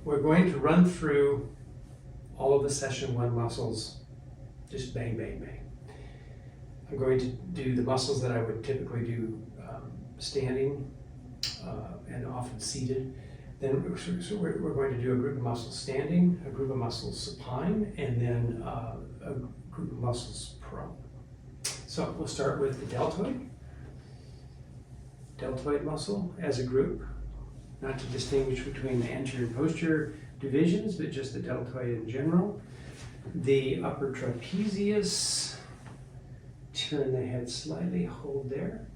we're going to run through all of the session 1 muscles, just bang, bang, bang. I'm going to do the muscles that I would typically do standing and often seated. Then we're going to do a group of muscles standing, a group of muscles supine, and then a group of muscles prone. So we'll start with the deltoid muscle as a group, not to distinguish between the anterior and posterior divisions, but just the deltoid in general. The upper trapezius, turn the head slightly, hold there,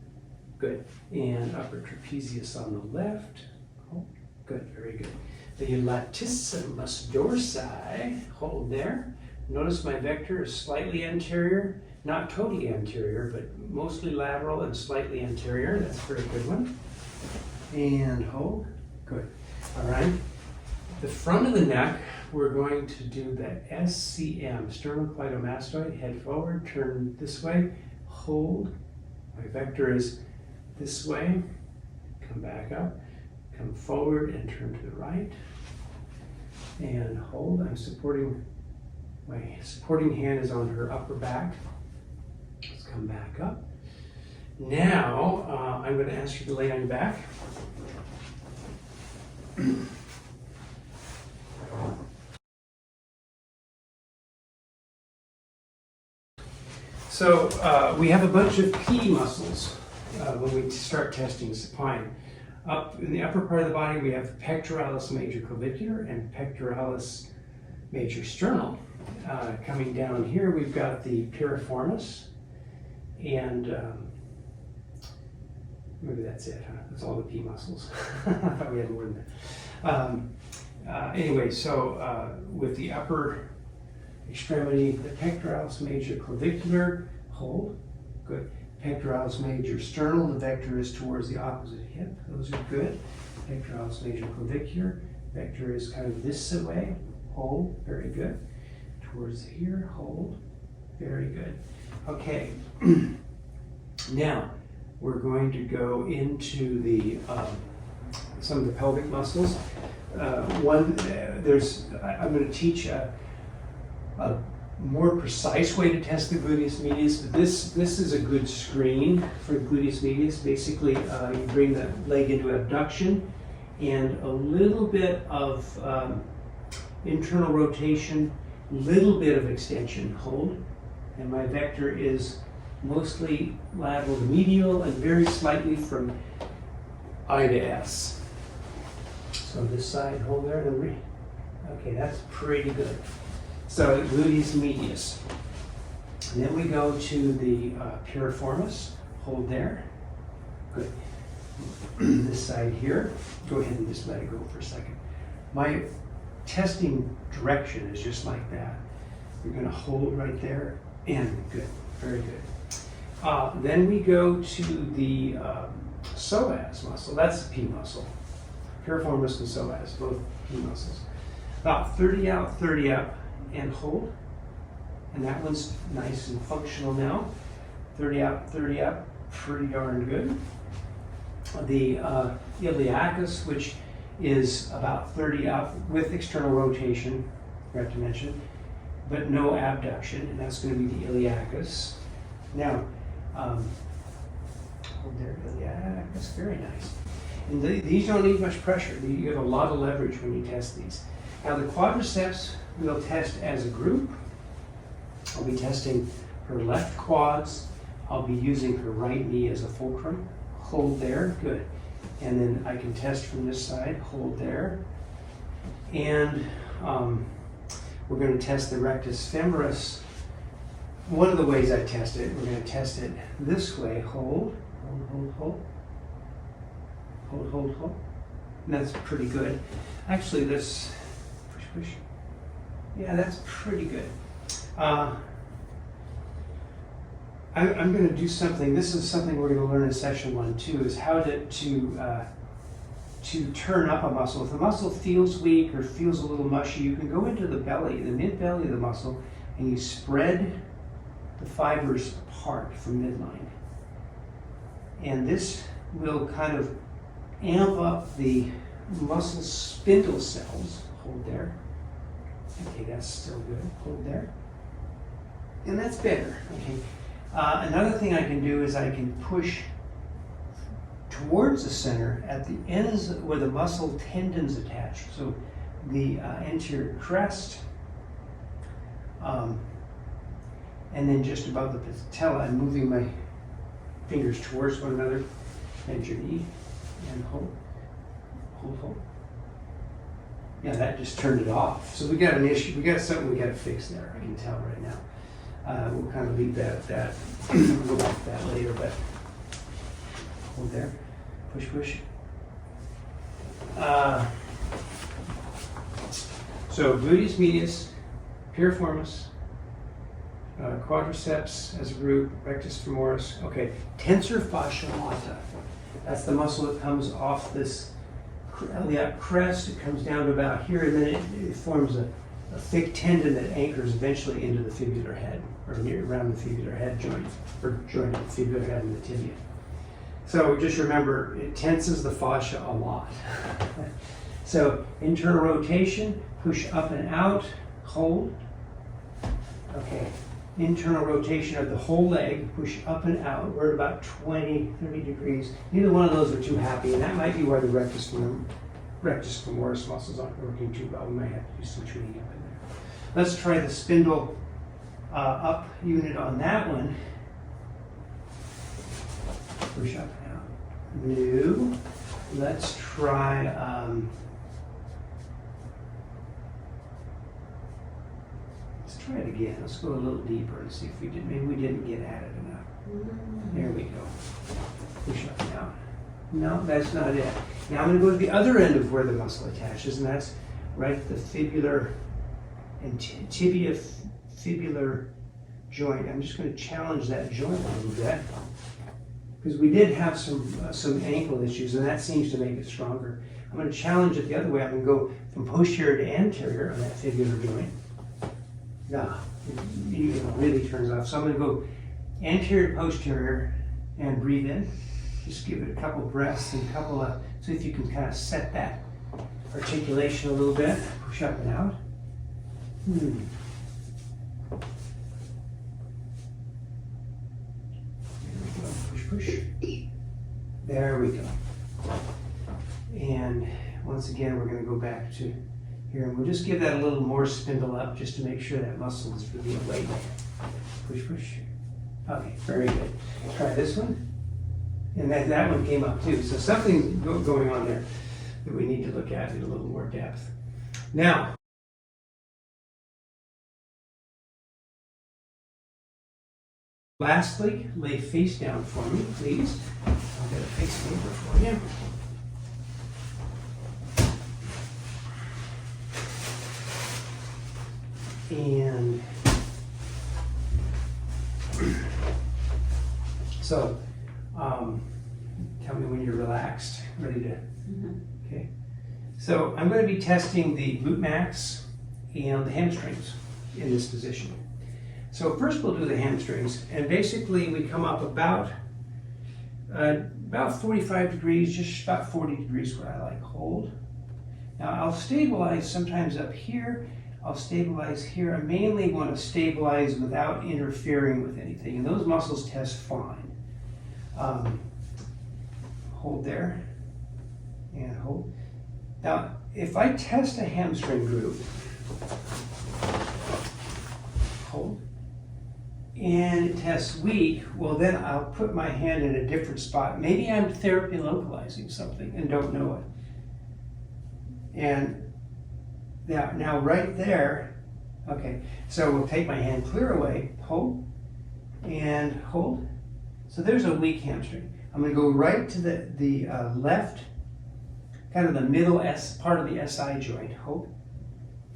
good. And upper trapezius on the left, hold, good, very good. The latissimus dorsi, hold there. Notice my vector is slightly anterior, not totally anterior, but mostly lateral and slightly anterior. That's a very good one. And hold, good. All right. The front of the neck, we're going to do the SCM, sternocleidomastoid, head forward, turn this way, hold. My vector is this way, come back up, come forward and turn to the right, and hold. I'm supporting, my supporting hand is on her upper back. Let's come back up. Now, I'm going to ask you to lay on your back. So we have a bunch of P muscles when we start testing supine. Up in the upper part of the body, we have pectoralis major clavicular and pectoralis major sternal. Coming down here, we've got the piriformis, and maybe that's it, huh? That's all the P muscles. I thought we had more than that. Anyway, so with the upper extremity, the pectoralis major clavicular, hold, good. Pectoralis major sternal, the vector is towards the opposite hip, those are good. Pectoralis major clavicular, vector is kind of this way, hold, very good. Towards here, hold, very good. Okay, now we're going to go into the some of the pelvic muscles. I'm going to teach a more precise way to test the gluteus medius, but this is a good screen for the gluteus medius. Basically, you bring the leg into abduction and a little bit of internal rotation, little bit of extension, hold, and my vector is mostly lateral to medial and very slightly from I to S. So this side, hold there, okay, that's pretty good. So gluteus medius. And then we go to the piriformis, hold there, good. This side here, go ahead and just let it go for a second. My testing direction is just like that. You're going to hold right there, and good, very good. Then we go to the psoas muscle. That's the P muscle. Piriformis and psoas, both P muscles. About 30 out, 30 up, and hold. And that one's nice and functional now. 30 out, 30 up, pretty darn good. The iliacus, which is about 30 up with external rotation, forgot to mention, but no abduction, and that's going to be the iliacus. Now, hold there, iliacus, very nice. And these don't need much pressure. You get a lot of leverage when you test these. Now the quadriceps we'll test as a group. I'll be testing her left quads. I'll be using her right knee as a fulcrum. Hold there, good. And then I can test from this side, hold there. And we're going to test the rectus femoris. One of the ways I test it, we're going to test it this way, hold, hold, hold, hold. Hold, hold, hold. And that's pretty good. Actually, this, push, push. Yeah, that's pretty good. I'm going to do something. This is something we're going to learn in session 1 too, is how to turn up a muscle. If the muscle feels weak or feels a little mushy, you can go into the belly, the mid-belly of the muscle, and you spread the fibers apart from midline. And this will kind of amp up the muscle spindle cells, hold there. Okay, that's still good, hold there. And that's better, okay. Another thing I can do is I can push towards the center at the ends where the muscle tendons attach. So the anterior crest, and then just above the patella, I'm moving my fingers towards one another. Bend your knee and hold, hold, hold. Yeah, that just turned it off. So we got an issue. We got something we got to fix there. I can tell right now. We'll kind of leave that at that. We'll go back to that later, but hold there. Push, push. So gluteus medius, piriformis, quadriceps as a group, rectus femoris. Okay, tensor fascia lata. That's the muscle that comes off this iliac crest. It comes down to about here, and then it forms a thick tendon that anchors eventually into the fibular head, or near around the fibular head joint, or joint of the fibular head and the tibia. So just remember, it tenses the fascia a lot. So internal rotation, push up and out, hold. Okay, internal rotation of the whole leg, push up and out. We're at about 20, 30 degrees. Neither one of those are too happy, and that might be why the rectus femoris muscles aren't working too well. We might have to do some tuning up in there. Let's try the spindle up unit on that one. Push up and out. New. Let's try try it again. Let's go a little deeper and see if we did. Maybe we didn't get at it enough. There we go. Push up and out. No, that's not it. Now I'm going to go to the other end of where the muscle attaches, and that's right at the fibular and tibia fibular joint. I'm just going to challenge that joint a little bit because we did have some ankle issues, and that seems to make it stronger. I'm going to challenge it the other way. I'm going to go from posterior to anterior on that fibular joint. Yeah, it really turns off. So I'm going to go anterior to posterior and breathe in. Just give it a couple breaths and a couple of, so if you can kind of set that articulation a little bit. Push up and out. There we go. Push, push. There we go. And once again, we're going to go back to here, and we'll just give that a little more spindle up just to make sure that muscle is really awake. Push, push. Okay, very good. Try this one. And that one came up too. So something's going on there that we need to look at in a little more depth. Now, lastly, lay face down for me, please. I'll get a face paper for you. And so, tell me when you're relaxed, ready to, okay. So I'm going to be testing the glute max and the hamstrings in this position. So first we'll do the hamstrings, and basically we come up about 45 degrees, just about 40 degrees where I like. Hold. Now I'll stabilize sometimes up here. I'll stabilize here. I mainly want to stabilize without interfering with anything, and those muscles test fine. Hold there, and hold. Now, if I test a hamstring group, hold, and it tests weak, well then I'll put my hand in a different spot. Maybe I'm therapy localizing something and don't know it. And now right there, okay, so we'll take my hand clear away, hold, and hold. So there's a weak hamstring. I'm going to go right to the left, kind of the middle part of the SI joint, hold.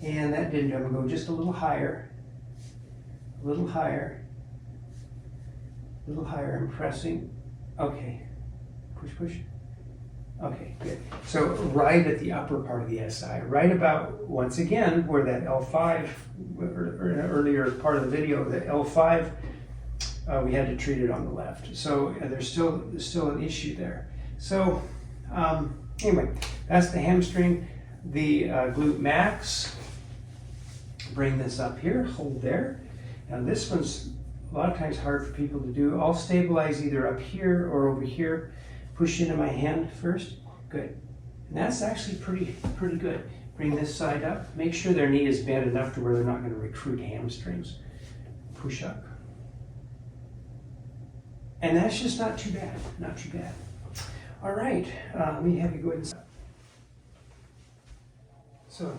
And that didn't, I'm going to go just a little higher, a little higher, a little higher, I'm pressing, okay, push, push. Okay, good. So right at the upper part of the SI, right about, once again, where that L5, or an earlier part of the video, the L5, we had to treat it on the left. So there's still an issue there. So anyway, that's the hamstring. the glute max. Bring this up here, hold there. Now this one's a lot of times hard for people to do. I'll stabilize either up here or over here. Push into my hand first. Good. And that's actually pretty good. Bring this side up. Make sure their knee is bent enough to where they're not going to recruit hamstrings. Push up. And that's just not too bad. Not too bad. All right. Let me have you go ahead and stop. So